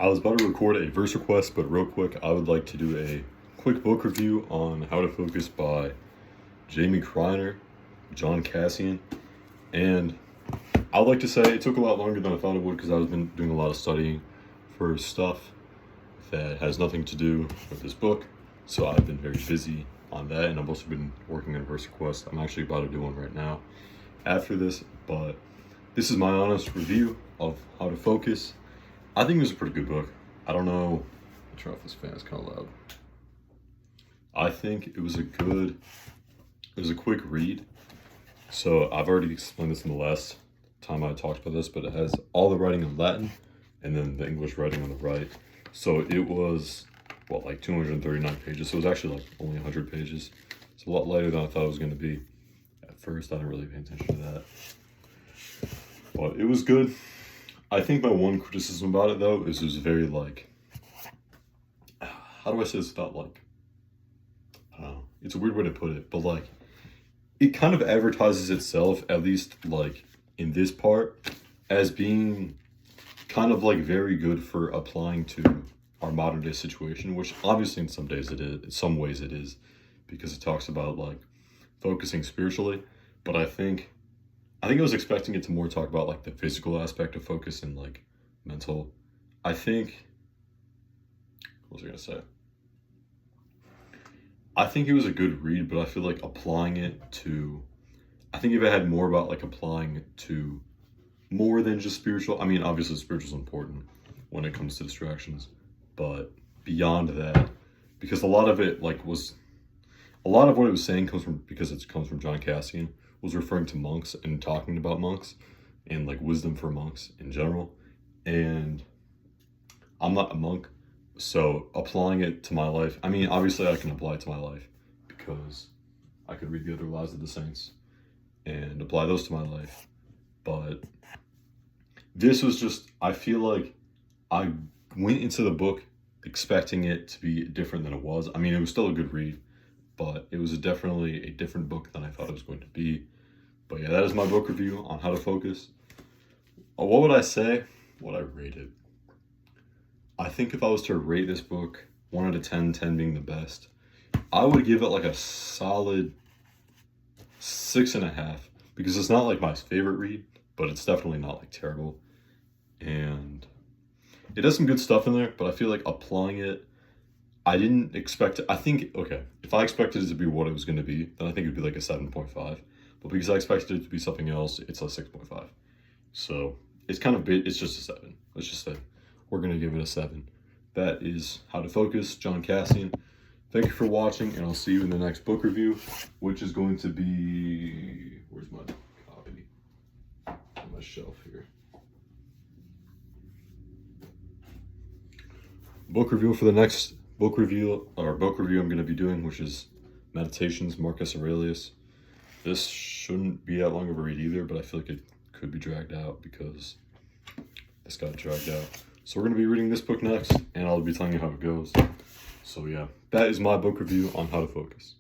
I was about to record a verse request, but real quick, I would like to do a quick book review on How to Focus by Jamie Kreiner, John Cassian, and I would like to say it took a lot longer than I thought it would because I've been doing a lot of studying for stuff that has nothing to do with this book, so I've been very busy on that, and I've also been working on a verse request. I'm actually about to do one right now after this, but this is my honest review of How to Focus. I think it was a pretty good book. I don't know. I'll turn off this fan, it's kind of loud. I think it was a quick read. So I've already explained this in the last time I talked about this, but it has all the writing in Latin and then the English writing on the right. So it was, like 239 pages. So it was actually like only 100 pages. It's a lot lighter than I thought it was going to be. At first, I didn't really pay attention to that. But it was good. I think my one criticism about it, though, is it was very, how do I say this without, I don't know. It's a weird way to put it, but, it kind of advertises itself, at least, in this part, as being kind of, very good for applying to our modern-day situation, which obviously in some ways it is, because it talks about, focusing spiritually, but I think I was expecting it to more talk about the physical aspect of focus and mental. What was I gonna say? I think it was a good read, but I feel like applying it to, I think if it had more about applying it to more than just spiritual. I mean, obviously spiritual is important when it comes to distractions, but beyond that, because a lot of what it was saying comes from John Cassian, was referring to monks and talking about monks and wisdom for monks in general. And I'm not a monk, so applying it to my life, I mean, obviously I can apply it to my life because I could read the other lives of the saints and apply those to my life. But this was just, I feel like I went into the book expecting it to be different than it was. I mean, it was still a good read, but it was definitely a different book than I thought it was going to be. But yeah, that is my book review on How to Focus. What would I say? What I rated? I think if I was to rate this book, 1 out of 10, 10 being the best, I would give it a solid 6.5, because it's not my favorite read, but it's definitely not terrible. And it has some good stuff in there, but I feel like applying it, I didn't expect it. I think, okay, if I expected it to be what it was going to be, then I think it'd be a 7.5. But because I expected it to be something else, it's a 6.5. So it's it's just a 7. Let's just say we're going to give it a 7. That is How to Focus, John Cassian. Thank you for watching, and I'll see you in the next book review, which is going to be, where's my copy? On my shelf here. Book review for the next book review I'm going to be doing, which is Meditations, Marcus Aurelius. This shouldn't be that long of a read either, but I feel like it could be dragged out because this got dragged out. So we're going to be reading this book next, and I'll be telling you how it goes. So yeah, that is my book review on How to Focus.